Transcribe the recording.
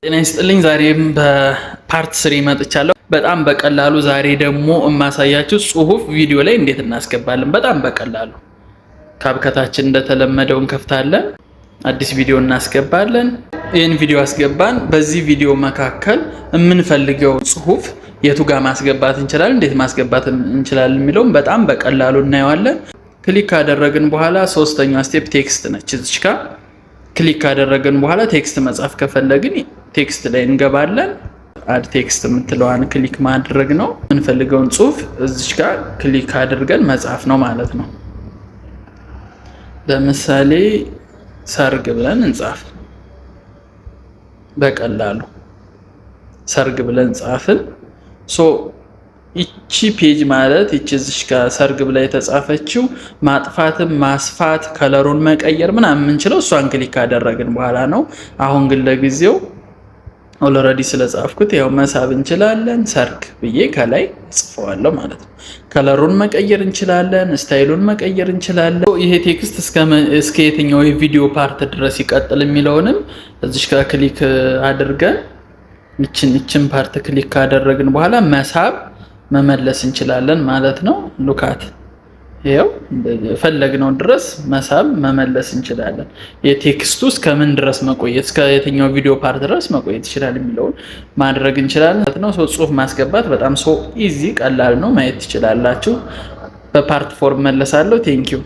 ጤና ይስጥልኝ። ዛሬም በፓርት 3 መጥቻለሁ። በጣም በቀላሉ ዛሬ ደግሞ የማሳያችሁ ጽሁፍ ቪዲዮ ላይ እንዴት እናስገባለን። በጣም በቀላሉ ካብከታችን እንደተለመደው እንከፍታለን። አዲስ ቪዲዮ እናስገባለን። ይህን ቪዲዮ አስገባን። በዚህ ቪዲዮ መካከል የምንፈልገው ጽሁፍ የቱ ጋር ማስገባት እንችላለን፣ እንዴት ማስገባት እንችላለን የሚለውን በጣም በቀላሉ እናየዋለን። ክሊክ ካደረግን በኋላ ሶስተኛው ስቴፕ ቴክስት ነች። እዚች ጋር ክሊክ ካደረግን በኋላ ቴክስት መጻፍ ከፈለግን ቴክስት ላይ እንገባለን። አድ ቴክስት የምትለዋን ክሊክ ማድረግ ነው። የምንፈልገውን ጽሁፍ እዚች ጋር ክሊክ አድርገን መጻፍ ነው ማለት ነው። ለምሳሌ ሰርግ ብለን እንጻፍ። በቀላሉ ሰርግ ብለን ጻፍን። ይቺ ፔጅ ማለት ይቺ እዚች ጋር ሰርግ ብላ የተጻፈችው ማጥፋትም ማስፋት ከለሩን መቀየር ምናምን የምንችለው እሷን ክሊክ ካደረግን በኋላ ነው። አሁን ግን ለጊዜው ኦልሬዲ ስለጻፍኩት ያው መሳብ እንችላለን። ሰርግ ብዬ ከላይ ጽፈዋለሁ ማለት ነው። ከለሩን መቀየር እንችላለን፣ ስታይሉን መቀየር እንችላለን። ይሄ ቴክስት እስከ የትኛው የቪዲዮ ፓርት ድረስ ይቀጥል የሚለውንም እዚች ጋር ክሊክ አድርገን ይችን ፓርት ክሊክ ካደረግን በኋላ መሳብ መመለስ እንችላለን ማለት ነው። ሉካት ይሄው ፈለግነው ድረስ መሳብ መመለስ እንችላለን። የቴክስቱ እስከምን ድረስ መቆየት እስከ የትኛው ቪዲዮ ፓርት ድረስ መቆየት ይችላል የሚለውን ማድረግ እንችላለን ማለት ነው። ጽሁፍ ማስገባት በጣም ኢዚ ቀላል ነው። ማየት ትችላላችሁ። በፓርት 4 መለሳለሁ። ቴንኪው